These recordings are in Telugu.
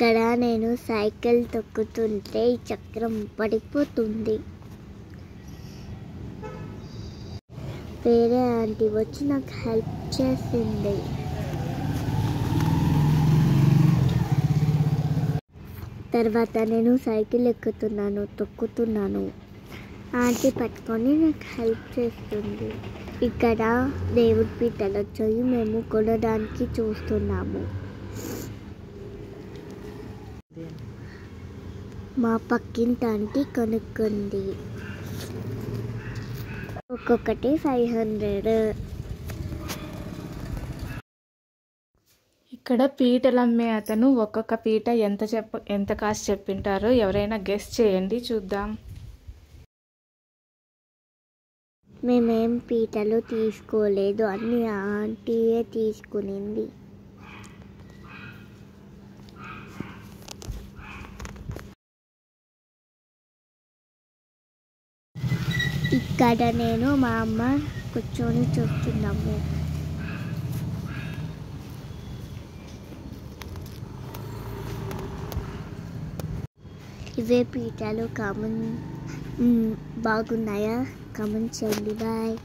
ఇక్కడ నేను సైకిల్ తొక్కుతుంటే ఈ చక్రం పడిపోతుంది. వేరే ఆంటీ వచ్చి నాకు హెల్ప్ చేసింది. తర్వాత నేను సైకిల్ ఎక్కుతున్నాను, తొక్కుతున్నాను. ఆంటీ పట్టుకొని నాకు హెల్ప్ చేస్తుంది. ఇక్కడ దేవుడి పీటలు వచ్చాయి, మేము కొనడానికి చూస్తున్నాము. మా పక్కింటి ఆంటీ కొనుక్కుంది. ఒక్కొక్కటి 500. ఇక్కడ పీటలు అమ్మే అతను ఒక్కొక్క పీట ఎంత కాస్ట్ చెప్పింటారో ఎవరైనా గెస్ చేయండి, చూద్దాం. మేమేం పీటలు తీసుకోలేదు, అన్ని ఆంటీయే తీసుకునింది. ఇక్కడ నేను మా అమ్మ కూర్చొని చూస్తున్నాము. ఇవే పీటలు బాగున్నాయా? కామెంట్ చేయండి. బాయ్.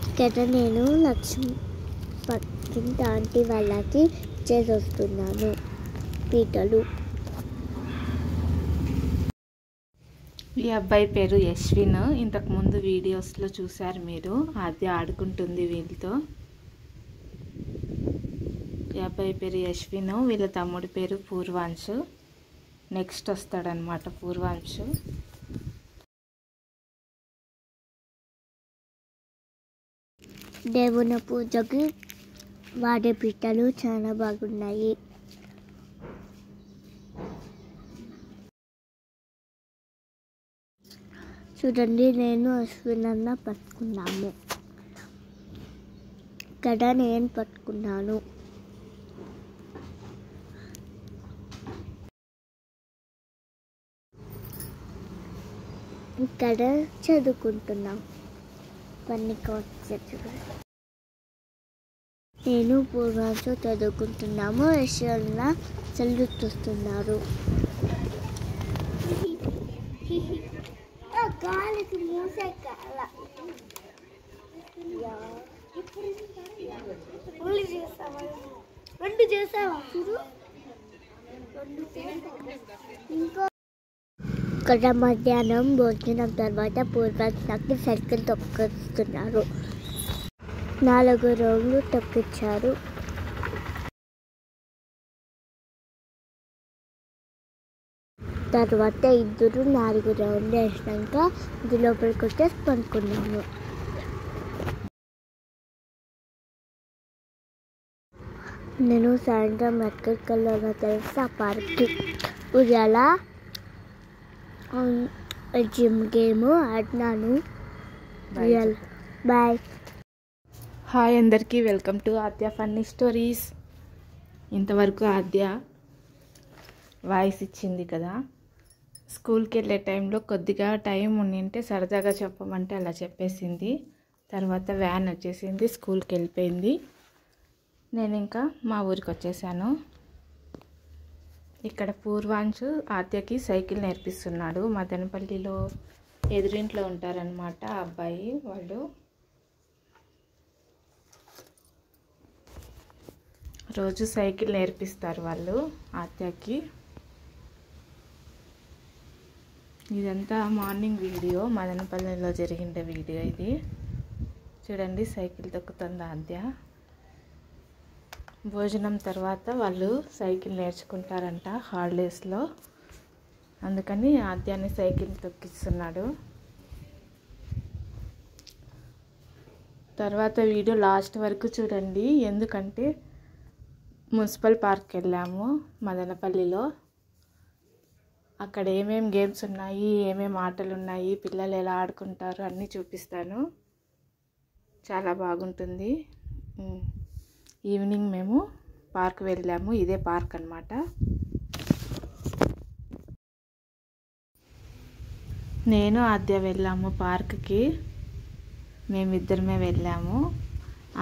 ఇక్కడ నేను లక్ష్మి పక్కింటి ఆంటీ వాళ్ళకి చేసి వస్తున్నాను పీటలు. ఈ అబ్బాయి పేరు యశ్విన్. ఇంతకుముందు వీడియోస్లో చూశారు మీరు. అది ఆడుకుంటుంది వీళ్ళతో. ఈ అబ్బాయి పేరు యశ్విన్, వీళ్ళ తమ్ముడి పేరు పూర్వాంశు. నెక్స్ట్ వస్తాడనమాట పూర్వాంశు. దేవుని పూజకి వాడే పీటలు చాలా బాగున్నాయి. చూడండి, నేను అశ్విన్ అన్న పట్టుకున్నాము. ఇక్కడ నేను పట్టుకున్నాను. ఇక్కడ చదువుకుంటున్నాం. నేను పూర్వాంశు చదువుకుంటున్నాము. యశ్వన్న చల్లుతున్నారు. గాలికి మూసే కాల రెండు చేసావా? ఇంకో ఇక్కడ మధ్యాహ్నం భోజనం తర్వాత పూర్వాంశకి సైకిల్ తొక్కిస్తున్నారు. 4 రౌండ్లు తొక్కించారు. తర్వాత ఇద్దరు 4 రౌండ్లు వేసినాక ఇది లోపలికి వచ్చేసి పనుకున్నాము. నేను సాయంత్రం ఎక్కడికి వెళ్ళానో తెలుసా? పార్క్కి. ఉయ్యాల జిమ్ గేమ్ ఆడినాను. బాయ్. హాయ్ అందరికీ, welcome to Aadya funny stories. ఇంతవరకు ఆద్య వాయిస్ ఇచ్చింది కదా. స్కూల్కి వెళ్ళే టైంలో కొద్దిగా టైం ఉండింటే సరదాగా చెప్పమంటే అలా చెప్పేసింది. తర్వాత వ్యాన్ వచ్చేసింది, స్కూల్కి వెళ్ళిపోయింది. నేను ఇంకా మా ఊరికి వచ్చేసాను. ఇక్కడ పూర్వాంశు ఆద్యకి సైకిల్ నేర్పిస్తున్నాడు. మదనపల్లిలో ఎదురింట్లో ఉంటారనమాట అబ్బాయి వాళ్ళు. రోజు సైకిల్ నేర్పిస్తారు వాళ్ళు ఆద్యకి. ఇదంతా మార్నింగ్ వీడియో, మదనపల్లిలో జరిగిన వీడియో ఇది. చూడండి, సైకిల్ తొక్కుతుంది ఆద్య. భోజనం తర్వాత వాళ్ళు సైకిల్ నేర్చుకుంటారంట హాలిడేస్లో. అందుకని ఆద్యాన్ని సైకిల్ తొక్కిస్తున్నాడు. తర్వాత వీడియో లాస్ట్ వరకు చూడండి, ఎందుకంటే మున్సిపల్ పార్క్కి వెళ్ళాము మదనపల్లిలో. అక్కడ ఏమేమి గేమ్స్ ఉన్నాయి, ఏమేమి ఆటలు ఉన్నాయి, పిల్లలు ఎలా ఆడుకుంటారు అన్నీ చూపిస్తాను. చాలా బాగుంటుంది. ఈవినింగ్ మేము పార్క్ వెళ్ళాము. ఇదే పార్క్ అన్నమాట. నేను ఆద్య వెళ్ళాము పార్క్కి. మేమిద్దరమే వెళ్ళాము.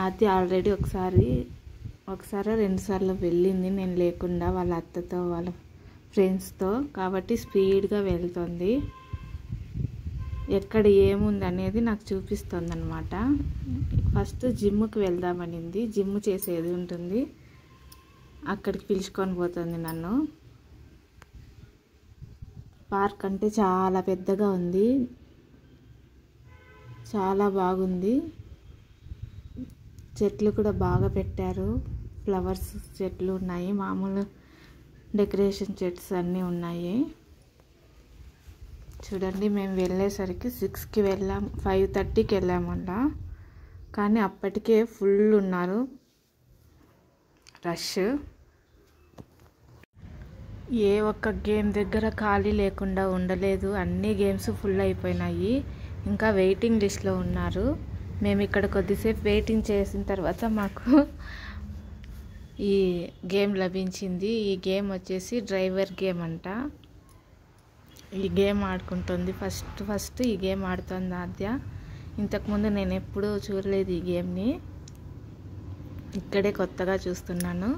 అది ఆల్రెడీ ఒకసారి రెండుసార్లు వెళ్ళింది నేను లేకుండా, వాళ్ళ అత్తతో వాళ్ళ ఫ్రెండ్స్తో. కాబట్టి స్పీడ్గా వెళ్తుంది. ఎక్కడ ఏముంది అనేది నాకు చూపిస్తుంది అనమాట. ఫస్ట్ జిమ్కి వెళ్దామనింది, జిమ్ చేసేది ఉంటుంది, అక్కడికి పిలుచుకొని పోతుంది నన్ను. పార్క్ అంటే చాలా పెద్దగా ఉంది, చాలా బాగుంది. చెట్లు కూడా బాగా పెట్టారు, ఫ్లవర్స్ చెట్లు ఉన్నాయి, మామూలు డెకరేషన్ చెట్స్ అన్నీ ఉన్నాయి. చూడండి, మేము వెళ్ళేసరికి 6కి వెళ్ళాం, 5:30కి వెళ్ళామల్లా. కానీ అప్పటికే ఫుల్ ఉన్నారు, రష్. ఏ ఒక్క గేమ్ దగ్గర ఖాళీ లేకుండా ఉండలేదు, అన్ని గేమ్స్ ఫుల్ అయిపోయినాయి. ఇంకా వెయిటింగ్ లిస్ట్లో ఉన్నారు. మేము ఇక్కడ కొద్దిసేపు వెయిటింగ్ చేసిన తర్వాత మాకు ఈ గేమ్ లభించింది. ఈ గేమ్ వచ్చేసి డ్రైవర్ గేమ్ అంట. ఈ గేమ్ ఆడుకుంటుంది, ఫస్ట్ ఈ గేమ్ ఆడుతుంది ఆద్య. ఇంతకుముందు నేను ఎప్పుడూ చూడలేదు ఈ గేమ్ని, ఇక్కడే కొత్తగా చూస్తున్నాను.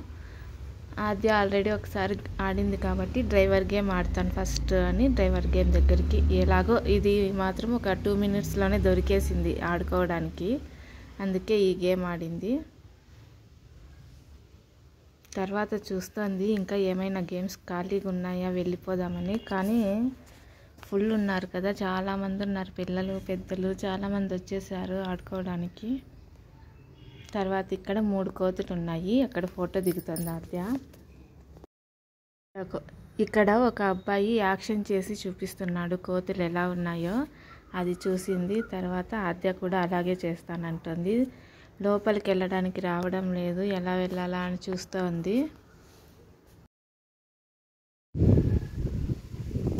ఆద్య ఆల్రెడీ ఒకసారి ఆడింది కాబట్టి డ్రైవర్ గేమ్ ఆడతాను ఫస్ట్ అని డ్రైవర్ గేమ్ దగ్గరికి, ఎలాగో ఇది మాత్రం ఒక 2 మినిట్స్లోనే దొరికేసింది ఆడుకోవడానికి, అందుకే ఈ గేమ్ ఆడింది. తర్వాత చూస్తుంది ఇంకా ఏమైనా గేమ్స్ ఖాళీగా ఉన్నాయా వెళ్ళిపోదామని. కానీ ఫుల్ ఉన్నారు కదా, చాలామంది ఉన్నారు, పిల్లలు పెద్దలు చాలామంది వచ్చేసారు ఆడుకోవడానికి. తర్వాత ఇక్కడ 3 కోతులు ఉన్నాయి, అక్కడ ఫోటో దిగుతుంది ఆద్య. ఇక్కడ ఒక అబ్బాయి యాక్షన్ చేసి చూపిస్తున్నాడు కోతులు ఎలా ఉన్నాయో, అది చూసింది. తర్వాత ఆద్య కూడా అలాగే చేస్తానంటుంది. లోపలికి వెళ్ళడానికి రావడం లేదు, ఎలా వెళ్ళాలా అని చూస్తూ ఉంది.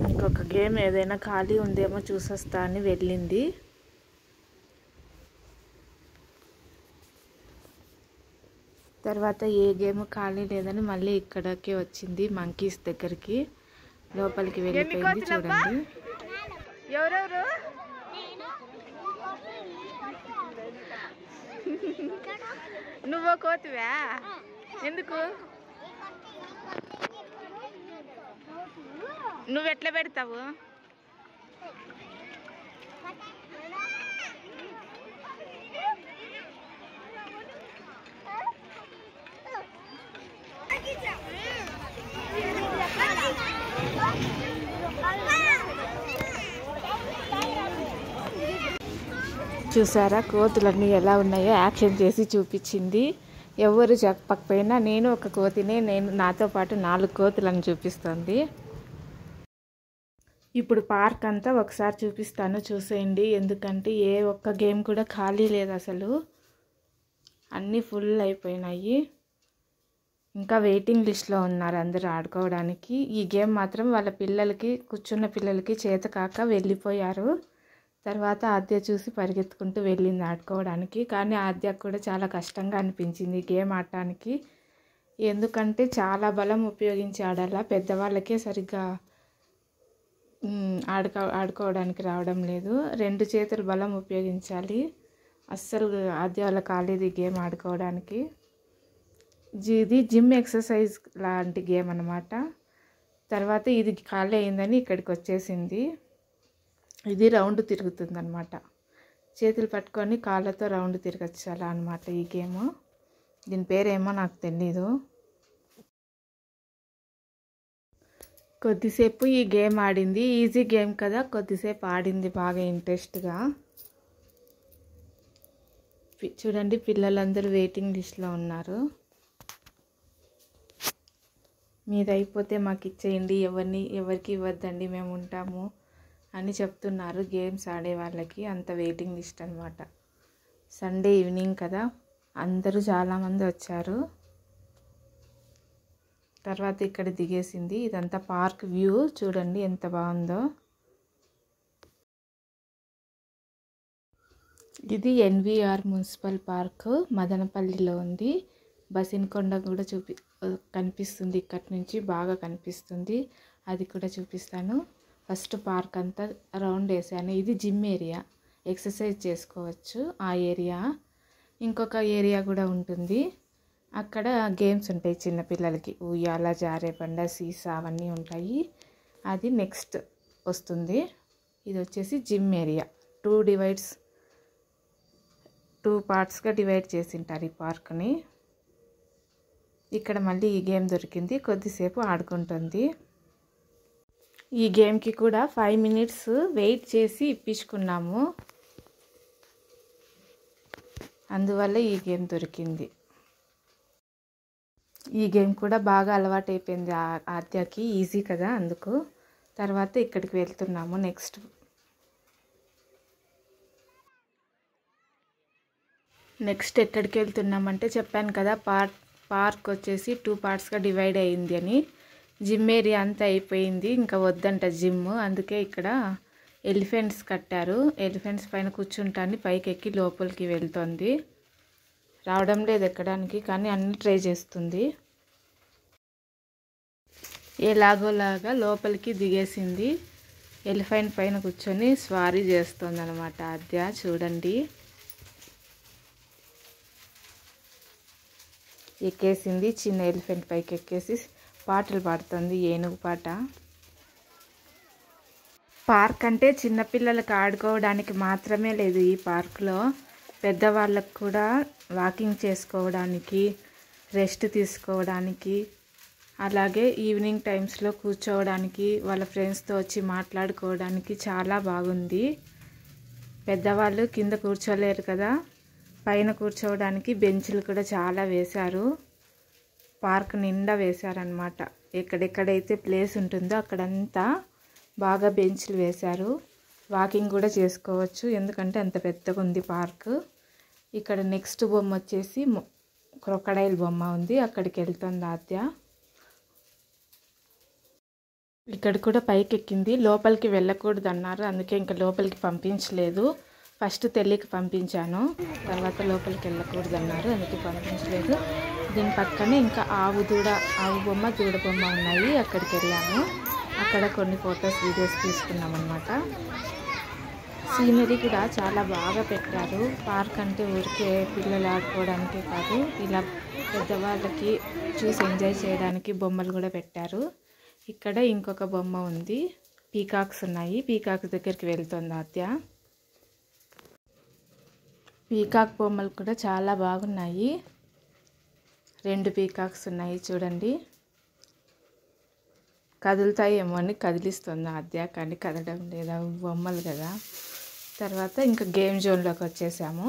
ఇంకొక గేమ్ ఏదైనా ఖాళీ ఉందేమో చూసొస్తా అని వెళ్ళింది. తర్వాత ఏ గేమ్ ఖాళీ లేదని మళ్ళీ ఇక్కడికి వచ్చింది, మంకీస్ దగ్గరికి. లోపలికి వెళ్ళిపోయింది. చూడండి ఎవరెవరు, నువ్వు కోతివా? ఎందుకు? నువ్వు ఎట్లా పెడతావు? చూసారా కోతులన్నీ ఎలా ఉన్నాయో యాక్షన్ చేసి చూపించింది. ఎవరు చెప్పకపోయినా నేను ఒక కోతినే, నాతో పాటు 4 కోతులను చూపిస్తుంది. ఇప్పుడు పార్క్ అంతా ఒకసారి చూపిస్తాను, చూసేయండి. ఎందుకంటే ఏ ఒక్క గేమ్ కూడా ఖాళీ లేదు అసలు, అన్నీ ఫుల్ అయిపోయినాయి. ఇంకా వెయిటింగ్ లిస్ట్లో ఉన్నారు అందరూ ఆడుకోవడానికి. ఈ గేమ్ మాత్రం వాళ్ళ పిల్లలకి, కూర్చున్న పిల్లలకి చేత కాక వెళ్ళిపోయారు. తర్వాత ఆద్య చూసి పరిగెత్తుకుంటూ వెళ్ళింది ఆడుకోవడానికి. కానీ ఆద్యకు కూడా చాలా కష్టంగా అనిపించింది గేమ్ ఆడటానికి, ఎందుకంటే చాలా బలం ఉపయోగించి ఆడాలా, పెద్దవాళ్ళకే సరిగ్గా ఆడుకోవడానికి రావడం లేదు. 2 చేతులు బలం ఉపయోగించాలి, అస్సలు ఆద్య వాళ్ళ కాలేదు ఈ గేమ్ ఆడుకోవడానికి. ఇది జిమ్ ఎక్సర్సైజ్ లాంటి గేమ్ అన్నమాట. తర్వాత ఇది ఖాళీ అయిందని ఇక్కడికి వచ్చేసింది. ఇది రౌండ్ తిరుగుతుంది అనమాట, చేతులు పట్టుకొని కాళ్ళతో రౌండ్ తిరగచ్చు అలా అనమాట ఈ గేమ్. దీని పేరేమో నాకు తెలీదు. కొద్దిసేపు ఈ గేమ్ ఆడింది, ఈజీ గేమ్ కదా, కొద్దిసేపు ఆడింది బాగా ఇంట్రెస్ట్గా. చూడండి పిల్లలందరూ వెయిటింగ్ లిస్ట్లో ఉన్నారు. మీది అయిపోతే మాకు ఇచ్చేయండి, ఎవరికి ఇవ్వద్దండి, మేము ఉంటాము అని చెప్తున్నారు గేమ్స్ ఆడే వాళ్ళకి. అంత వెయిటింగ్ లిస్ట్ అనమాట. సండే ఈవినింగ్ కదా, అందరూ చాలామంది వచ్చారు. తర్వాత ఇక్కడ దిగేసింది. ఇదంతా పార్క్ వ్యూ చూడండి ఎంత బాగుందో. ఇది ఎన్విఆర్ మున్సిపల్ పార్క్, మదనపల్లిలో ఉంది. బసిన్కొండ కూడా కనిపిస్తుంది, ఇక్కడి నుంచి బాగా కనిపిస్తుంది, అది కూడా చూపిస్తాను. ఫస్ట్ పార్క్ అంతా రౌండ్ వేసాను. ఇది జిమ్ ఏరియా, ఎక్సర్సైజ్ చేసుకోవచ్చు ఆ ఏరియా. ఇంకొక ఏరియా కూడా ఉంటుంది. అక్కడ గేమ్స్ ఉంటాయి చిన్నపిల్లలకి, ఉయ్యాల, జారేబండ, సీసా అవన్నీ ఉంటాయి. అది నెక్స్ట్ వస్తుంది. ఇది వచ్చేసి జిమ్ ఏరియా. 2 పార్ట్స్గా డివైడ్ చేసింటారు ఈ పార్క్ని. ఇక్కడ మళ్ళీ ఈ గేమ్ దొరికింది, కొద్దిసేపు ఆడుకుంటుంది. ఈ గేమ్కి కూడా 5 minutes వెయిట్ చేసి ఇప్పించుకున్నాము, అందువల్ల ఈ గేమ్ దొరికింది. ఈ గేమ్ కూడా బాగా అలవాటు అయిపోయింది ఆద్యకి, ఈజీ కదా అందుకు. తర్వాత ఇక్కడికి వెళ్తున్నాము నెక్స్ట్ ఎక్కడికి వెళ్తున్నామంటే చెప్పాను కదా, పార్క్ వచ్చేసి 2 పార్ట్స్గా డివైడ్ అయ్యింది అని. జిమ్ ఏరియా అంతా అయిపోయింది, ఇంకా వద్దంట జిమ్. అందుకే ఇక్కడ ఎలిఫెంట్స్ కట్టారు. ఎలిఫెంట్స్ పైన కూర్చుంటాన్ని పైకి ఎక్కి లోపలికి వెళ్తుంది. రావడం లేదు ఎక్కడానికి, కానీ అన్ని ట్రై చేస్తుంది. ఎలాగోలాగా లోపలికి దిగేసింది. ఎలిఫెంట్ పైన కూర్చొని స్వారీ చేస్తుంది అనమాట ఆద్య. చూడండి, ఎక్కేసింది. చిన్న ఎలిఫెంట్ పైకి ఎక్కేసి పాటలు పాడుతుంది, ఏనుగు పాట. పార్క్ అంటే చిన్నపిల్లలకు ఆడుకోవడానికి మాత్రమే లేదు, ఈ పార్క్లో పెద్దవాళ్ళకు కూడా వాకింగ్ చేసుకోవడానికి, రెస్ట్ తీసుకోవడానికి, అలాగే ఈవినింగ్ టైమ్స్లో కూర్చోవడానికి, వాళ్ళ ఫ్రెండ్స్తో వచ్చి మాట్లాడుకోవడానికి చాలా బాగుంది. పెద్దవాళ్ళు కింద కూర్చోలేరు కదా, పైన కూర్చోవడానికి బెంచ్లు కూడా చాలా వేశారు. పార్క్ నిండా వేశారనమాట. ఎక్కడెక్కడైతే ప్లేస్ ఉంటుందో అక్కడంతా బాగా బెంచ్లు వేశారు. వాకింగ్ కూడా చేసుకోవచ్చు, ఎందుకంటే అంత పెద్దగా ఉంది పార్క్. ఇక్కడ నెక్స్ట్ బొమ్మ వచ్చేసి క్రొకడైల్ బొమ్మ ఉంది, అక్కడికి వెళ్తుంది ఆద్య. ఇక్కడ కూడా పైకి ఎక్కింది. లోపలికి వెళ్ళకూడదు అన్నారు, అందుకే ఇంకా లోపలికి పంపించలేదు. ఫస్ట్ తెలియక పంపించాను, తర్వాత లోపలికి వెళ్ళకూడదు అన్నారు, అందుకే పంపించలేదు. దీని పక్కనే ఇంకా ఆవు బొమ్మ, దూడ బొమ్మ ఉన్నాయి. అక్కడికి వెళ్ళాము. అక్కడ కొన్ని ఫొటోస్, వీడియోస్ తీసుకున్నాం అన్నమాట. సీనరీ కూడా చాలా బాగా పెట్టారు. పార్క్ అంటే ఊరికే పిల్లలు ఆడుకోవడానికే కాదు, ఇలా పెద్దవాళ్ళకి చూసి ఎంజాయ్ చేయడానికి బొమ్మలు కూడా పెట్టారు. ఇక్కడ ఇంకొక బొమ్మ ఉంది, పీకాక్స్ ఉన్నాయి. పీకాక్స్ దగ్గరికి వెళ్తుంది ఆద్య. పీకాక్ బొమ్మలు కూడా చాలా బాగున్నాయి. 2 పీకాక్స్ ఉన్నాయి చూడండి. కదులుతాయేమో అని కదిలిస్తుంది ఆద్య, కానీ కదలడం లేదా, బొమ్మలు కదా. తర్వాత ఇంకా గేమ్ జోన్లోకి వచ్చేసాము.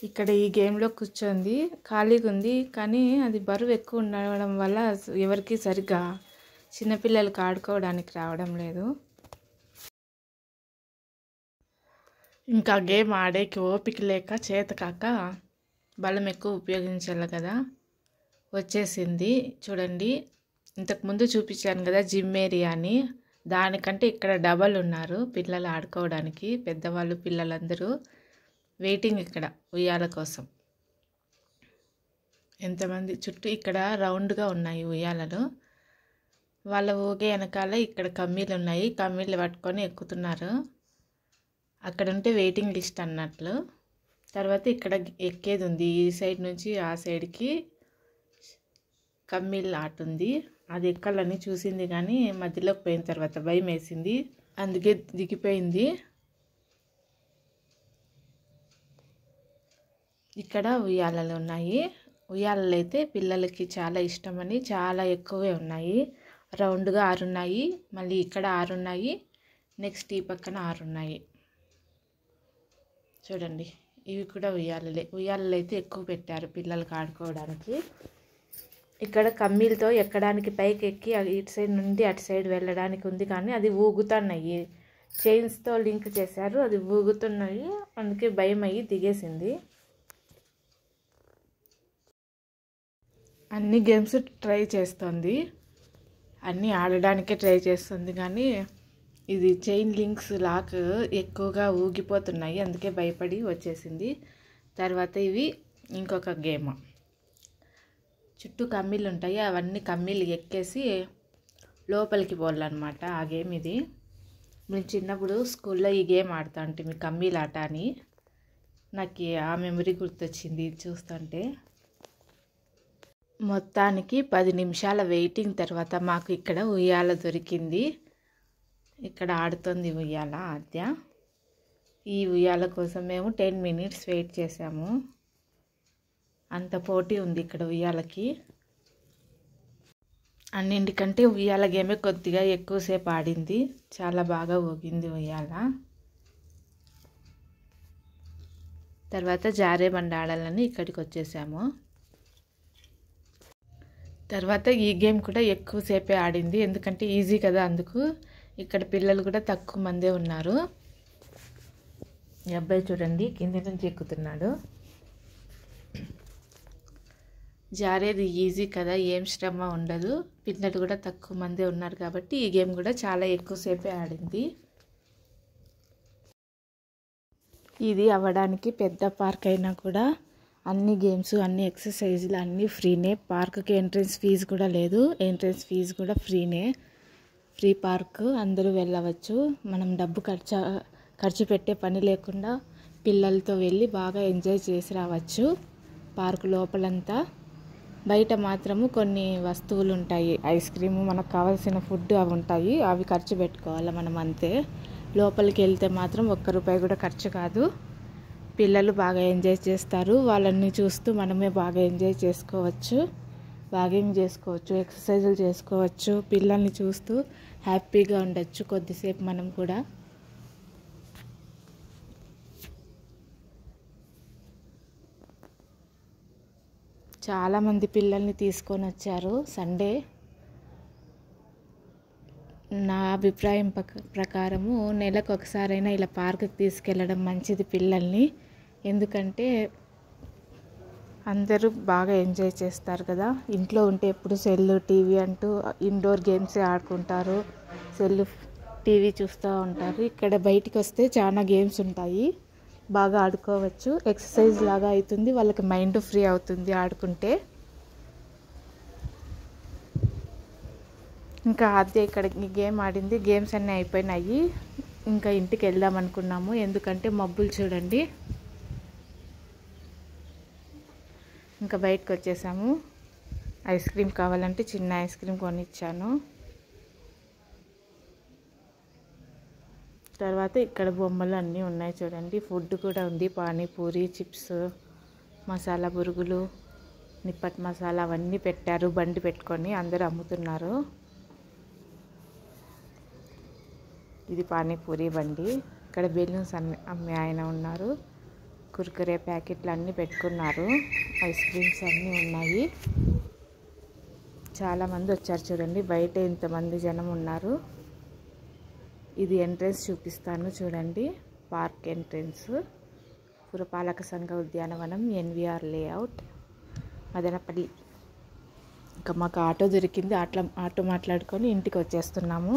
ఇక్కడ ఈ గేమ్లో కూర్చోంది, ఖాళీగా ఉంది, కానీ అది బరువు ఎక్కువ ఉండడం వల్ల ఎవరికి సరిగ్గా చిన్నపిల్లలకి ఆడుకోవడానికి రావడం లేదు. ఇంకా గేమ్ ఆడేకి ఓపిక లేక, చేత కాక, బలం ఎక్కువ ఉపయోగించాలి కదా, వచ్చేసింది. చూడండి, ఇంతకుముందు చూపించాను కదా జిమ్ ఏరియా అని, దానికంటే ఇక్కడ డబల్ ఉన్నారు పిల్లలు ఆడుకోవడానికి. పెద్దవాళ్ళు, పిల్లలందరూ వెయిటింగ్ ఇక్కడ ఉయ్యాల కోసం. ఎంతమంది చుట్టూ ఇక్కడ రౌండ్గా ఉన్నాయి ఉయ్యాలలు. వాళ్ళ ఊగే వెనకాల ఇక్కడ కమ్మీలు ఉన్నాయి, కమ్మీలు పట్టుకొని ఎక్కుతున్నారు. అక్కడ ఉంటే వెయిటింగ్ లిస్ట్ అన్నట్లు. తర్వాత ఇక్కడ ఎక్కేది ఉంది, ఈ సైడ్ నుంచి ఆ సైడ్కి కమ్మీలు ఆట ఉంది. అది ఎక్కాలని చూసింది కానీ మధ్యలోకి పోయిన తర్వాత భయం వేసింది, అందుకే దిగిపోయింది. ఇక్కడ ఉయ్యాలలు ఉన్నాయి. ఉయ్యాలలు అయితే పిల్లలకి చాలా ఇష్టమని చాలా ఎక్కువే ఉన్నాయి. రౌండ్గా 6 ఉన్నాయి, మళ్ళీ ఇక్కడ 6 ఉన్నాయి, నెక్స్ట్ ఈ పక్కన 6 ఉన్నాయి. చూడండి, ఇవి కూడా ఉయ్యాలలు అయితే ఎక్కువ పెట్టారు పిల్లలకి ఆడుకోవడానికి. ఇక్కడ కమ్మీలతో ఎక్కడానికి పైకి ఎక్కి ఇటు సైడ్ నుండి అటు సైడ్ వెళ్ళడానికి ఉంది, కానీ అది ఊగుతున్నాయి. చైన్స్తో లింక్ చేశారు, అది ఊగుతున్నాయి, అందుకే భయం అయ్యి దిగేసింది. అన్ని గేమ్స్ ట్రై చేస్తుంది, అన్నీ ఆడడానికే ట్రై చేస్తుంది, కానీ ఇది చైన్ లింక్స్ లాక్ ఎక్కువగా ఊగిపోతున్నాయి, అందుకే భయపడి వచ్చేసింది. తర్వాత ఇవి ఇంకొక గేమ్, చుట్టూ కమ్మీలు ఉంటాయి, అవన్నీ కమ్మీలు ఎక్కేసి లోపలికి పోవాలన్నమాట. ఆ గేమ్ ఇది. మేము చిన్నప్పుడు స్కూల్లో ఈ గేమ్ ఆడుతూ ఉంటాం, కమ్మీలు ఆట అని. నాకు ఆ మెమరీ గుర్తొచ్చింది ఇది చూస్తుంటే. మొత్తానికి 10 నిమిషాల వెయిటింగ్ తర్వాత మాకు ఇక్కడ ఉయ్యాల దొరికింది. ఇక్కడ ఆడుతుంది ఉయ్యాల ఆద్య. ఈ ఉయ్యాల కోసం మేము 10 మినిట్స్ వెయిట్ చేసాము. అంత పోటీ ఉంది ఇక్కడ ఉయ్యాలకి. అన్నింటికంటే ఉయ్యాల గేమే కొద్దిగా ఎక్కువసేపు ఆడింది. చాలా బాగా ఊగింది ఉయ్యాల. తర్వాత జారే బండ ఆడాలని ఇక్కడికి వచ్చేసాము. తర్వాత ఈ గేమ్ కూడా ఎక్కువసేపే ఆడింది, ఎందుకంటే ఈజీ కదా. అందుకు ఇక్కడ పిల్లలు కూడా తక్కువ మందే ఉన్నారు. ఈ అబ్బాయి చూడండి కింది నుంచి ఎక్కుతున్నాడు. జారేది ఈజీ కదా, ఏం శ్రమ ఉండదు. పిల్లలు కూడా తక్కువ మందే ఉన్నారు కాబట్టి ఈ గేమ్ కూడా చాలా ఎక్కువసేపే ఆడింది. ఇది అవ్వడానికి పెద్ద పార్క్ అయినా కూడా అన్ని గేమ్స్ అన్ని ఎక్సర్సైజులు అన్నీ ఫ్రీనే. పార్క్కి ఎంట్రన్స్ ఫీజు కూడా లేదు, ఎంట్రన్స్ ఫీజు కూడా ఫ్రీనే. ఫ్రీ పార్క్, అందరూ వెళ్ళవచ్చు. మనం డబ్బు ఖర్చు పెట్టే పని లేకుండా పిల్లలతో వెళ్ళి బాగా ఎంజాయ్ చేసి రావచ్చు పార్క్ లోపలంతా. బయట మాత్రము కొన్ని వస్తువులు ఉంటాయి, ఐస్ క్రీము, మనకు కావాల్సిన ఫుడ్ అవి ఉంటాయి, అవి ఖర్చు పెట్టుకోవాలి మనం అంతే. లోపలికి వెళ్తే మాత్రం ₹1 కూడా ఖర్చు కాదు. పిల్లలు బాగా ఎంజాయ్ చేస్తారు. వాళ్ళని చూస్తూ మనమే బాగా ఎంజాయ్ చేసుకోవచ్చు, వాకింగ్ చేసుకోవచ్చు, ఎక్సర్సైజులు చేసుకోవచ్చు. పిల్లల్ని చూస్తూ హ్యాపీగా ఉండొచ్చు కొద్దిసేపు మనం కూడా. చాలామంది పిల్లల్ని తీసుకొని వచ్చారు సండే. నా అభిప్రాయం ప్రకారము నెలకు ఒకసారైనా ఇలా పార్కుకి తీసుకెళ్ళడం మంచిది పిల్లల్ని. ఎందుకంటే అందరూ బాగా ఎంజాయ్ చేస్తారు కదా. ఇంట్లో ఉంటే ఎప్పుడు సెల్ టీవీ అంటూ ఇండోర్ గేమ్సే ఆడుకుంటారు, సెల్ టీవీ చూస్తూ ఉంటారు. ఇక్కడ బయటికి వస్తే చాలా గేమ్స్ ఉంటాయి, బాగా ఆడుకోవచ్చు. ఎక్సర్సైజ్ లాగా అవుతుంది, వాళ్ళకి మైండ్ ఫ్రీ అవుతుంది ఆడుకుంటే. ఇంకా ఆద్య ఇక్కడ గేమ్ ఆడింది. గేమ్స్ అన్నీ అయిపోయినాయి. ఇంకా ఇంటికి వెళ్దాం అనుకున్నాము, ఎందుకంటే మబ్బులు చూడండి. ఇంకా బయటకు వచ్చేసాము. ఐస్ క్రీమ్ కావాలంటే చిన్న ఐస్ క్రీమ్ కొనిచ్చాను. తర్వాత ఇక్కడ బొమ్మలు అన్నీ ఉన్నాయి చూడండి. ఫుడ్ కూడా ఉంది, పానీపూరి, చిప్స్, మసాలా పురుగులు, నిప్పట్ మసాలా అవన్నీ పెట్టారు. బండి పెట్టుకొని అందరూ అమ్ముతున్నారు. ఇది పానీపూరి బండి. ఇక్కడ బెలూన్స్ అమ్మే ఆయన ఉన్నారు. కుర్కురే ప్యాకెట్లు అన్నీ పెట్టుకున్నారు. ఐస్ క్రీమ్స్ అన్నీ ఉన్నాయి. చాలామంది వచ్చారు చూడండి. బయట ఇంతమంది జనం ఉన్నారు. ఇది ఎంట్రన్స్ చూపిస్తాను చూడండి. పార్క్ ఎంట్రన్స్, పురపాలక సంఘ ఉద్యానవనం, ఎన్విఆర్ లేఅవుట్, మదనపల్లి. ఇంకా మాకు ఆటో దొరికింది. ఆటో మాట్లాడుకొని ఇంటికి వచ్చేస్తున్నాము.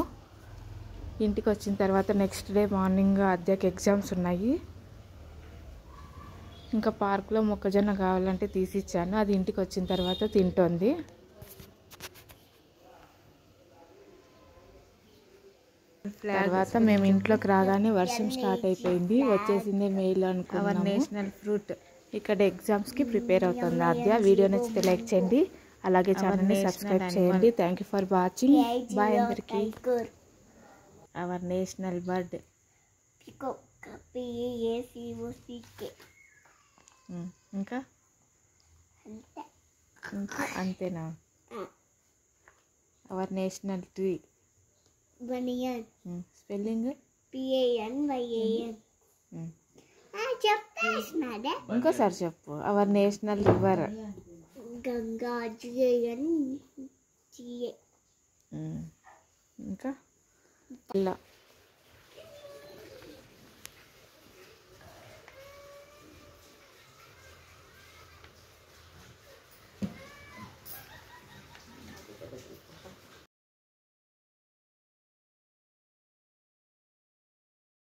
ఇంటికి వచ్చిన తర్వాత నెక్స్ట్ డే మార్నింగ్ ఆద్యకి ఎగ్జామ్స్ ఉన్నాయి. ఇంకా పార్క్లో మొక్కజొన్న కావాలంటే తీసిచ్చాను, అది ఇంటికి వచ్చిన తర్వాత తింటోంది. తర్వాత మేము ఇంట్లోకి రాగానే వర్షం స్టార్ట్ అయిపోయింది. వచ్చేసిందే మెయిల్ అనుకున్నాము. National fruit. ఇక్కడ ఎగ్జామ్స్కి ప్రిపేర్ అవుతుంది ఆద్య. వీడియో నచ్చితే లైక్ చేయండి, అలాగే ఛానల్ని సబ్స్క్రైబ్ చేయండి. Thank you for watching. Bye అందరికీ. అవర్ నేషనల్ బర్డ్ ఇంకా అంతేనా? Our national tree banyan. Spelling PANYAN. చెప్పేసినాడే. ఇంకోసారి చెప్పు. Our national river Ganga. GAN. ఇంకా ఇలా